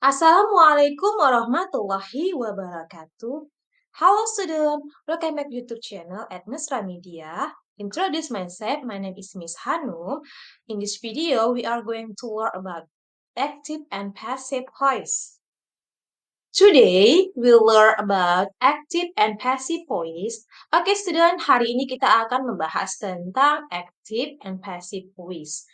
Assalamualaikum warahmatullahi wabarakatuh. Hello student, welcome back YouTube channel at Mesra Media. Introduce myself, my name is Miss Hanum. In this video, we are going to learn about active and passive voice. Today, we'll learn about active and passive voice. Oke student, hari ini kita akan membahas tentang active and passive voice.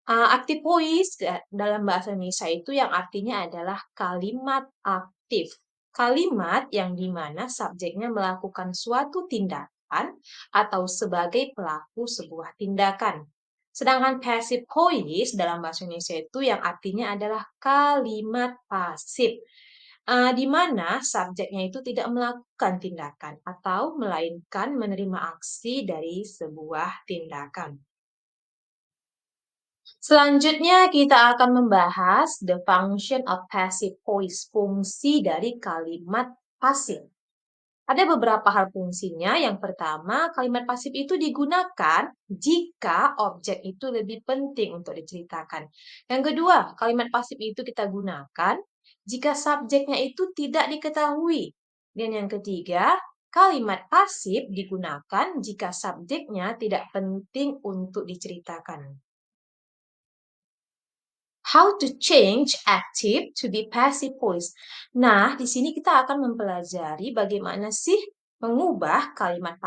Active voice dalam bahasa Indonesia itu yang artinya adalah kalimat aktif. Kalimat yang di mana subjeknya melakukan suatu tindakan atau sebagai pelaku sebuah tindakan. Sedangkan passive voice dalam bahasa Indonesia itu yang artinya adalah kalimat pasif. Di mana subjeknya itu tidak melakukan tindakan atau melainkan menerima aksi dari sebuah tindakan. Selanjutnya kita akan membahas the function of passive voice, fungsi dari kalimat pasif. Ada beberapa hal fungsinya. Yang pertama, kalimat pasif itu digunakan jika objek itu lebih penting untuk diceritakan. Yang kedua, kalimat pasif itu kita gunakan jika subjeknya itu tidak diketahui. Dan yang ketiga, kalimat pasif digunakan jika subjeknya tidak penting untuk diceritakan. How to change active to be passive voice. Nah, di sini kita akan mempelajari bagaimana sih mengubah kalimat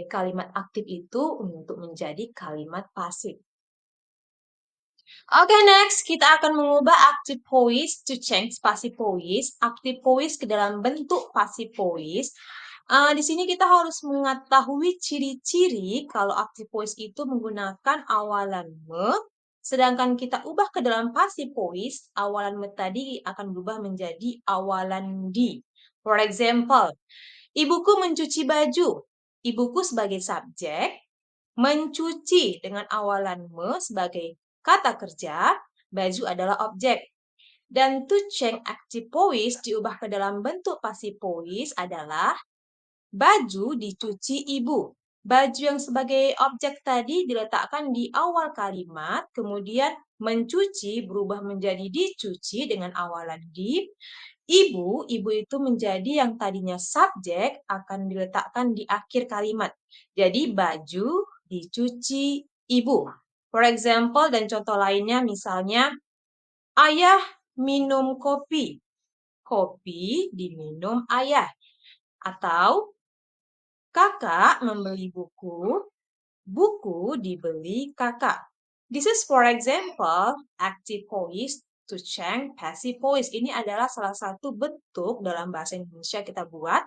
kalimat aktif itu untuk menjadi kalimat pasif. Oke, next kita akan mengubah active voice to change passive voice. Active voice ke dalam bentuk passive voice. Di sini kita harus mengetahui ciri-ciri kalau active voice itu menggunakan awalan me. Sedangkan kita ubah ke dalam passive voice, awalan me tadi akan berubah menjadi awalan di. For example, ibuku mencuci baju. Ibuku sebagai subjek, mencuci dengan awalan me sebagai kata kerja, baju adalah objek. Dan to change active voice diubah ke dalam bentuk passive voice adalah baju dicuci ibu. Baju yang sebagai objek tadi diletakkan di awal kalimat, kemudian mencuci berubah menjadi dicuci dengan awalan di. Ibu itu menjadi yang tadinya subjek akan diletakkan di akhir kalimat. Jadi baju dicuci ibu. For example dan contoh lainnya misalnya ayah minum kopi. Kopi diminum ayah. Atau kakak membeli buku, buku dibeli kakak. This is for example, active voice to change passive voice. Ini adalah salah satu bentuk dalam bahasa Indonesia kita buat.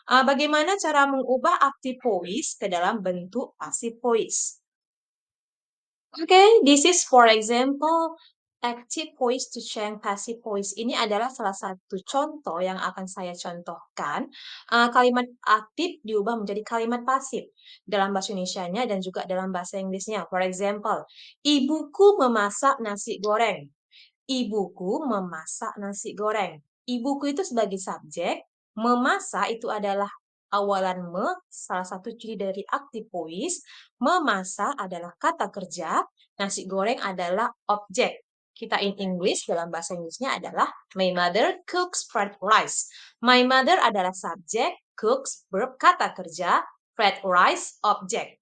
Bagaimana cara mengubah active voice ke dalam bentuk passive voice. Oke, this is for example, active voice to change passive voice. Ini adalah salah satu contoh yang akan saya contohkan. Kalimat aktif diubah menjadi kalimat pasif dalam bahasa Indonesianya dan juga dalam bahasa Inggrisnya. For example, ibuku memasak nasi goreng. Ibuku memasak nasi goreng. Ibuku itu sebagai subjek, memasak itu adalah awalan me, salah satu ciri dari active voice. Memasak adalah kata kerja, nasi goreng adalah objek. Kita in English, dalam bahasa Inggrisnya adalah my mother cooks fried rice. My mother adalah subjek, cooks verb kata kerja, fried rice objek.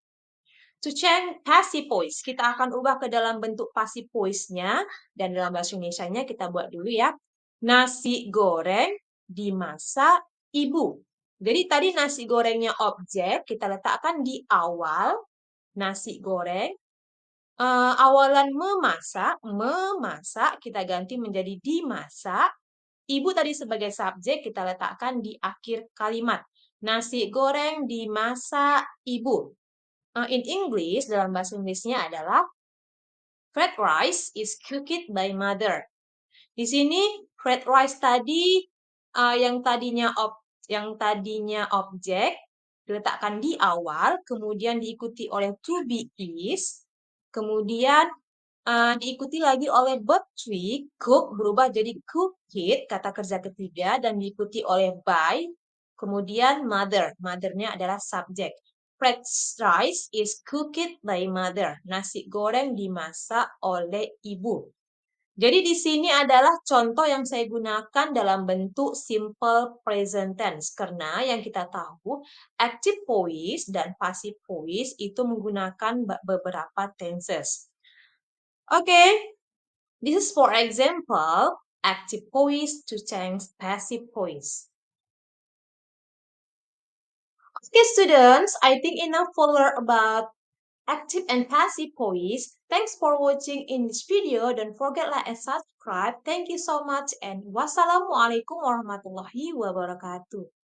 To change passive voice, kita akan ubah ke dalam bentuk passive voice-nya dan dalam bahasa Indonesianya kita buat dulu ya. Nasi goreng dimasak ibu. Jadi tadi nasi gorengnya objek, kita letakkan di awal nasi goreng. Awalan memasak kita ganti menjadi dimasak. Ibu tadi sebagai subjek kita letakkan di akhir kalimat. Nasi goreng dimasak ibu. In English, dalam bahasa Inggrisnya adalah fried rice is cooked by mother. Di sini fried rice tadi yang tadinya objek diletakkan di awal, kemudian diikuti oleh to be is, kemudian diikuti lagi oleh verb to cook berubah jadi cooked kata kerja ketiga dan diikuti oleh by, kemudian mother. Mother-nya adalah subjek. Fried rice is cooked by mother. Nasi goreng dimasak oleh ibu. Jadi di sini adalah contoh yang saya gunakan dalam bentuk simple present tense karena yang kita tahu active voice dan passive voice itu menggunakan beberapa tenses. Oke, this is for example active voice to change passive voice. Okay, students, I think enough for learn about active and passive voice. Thanks for watching in this video. Don't forget like and subscribe. Thank you so much and wassalamualaikum warahmatullahi wabarakatuh.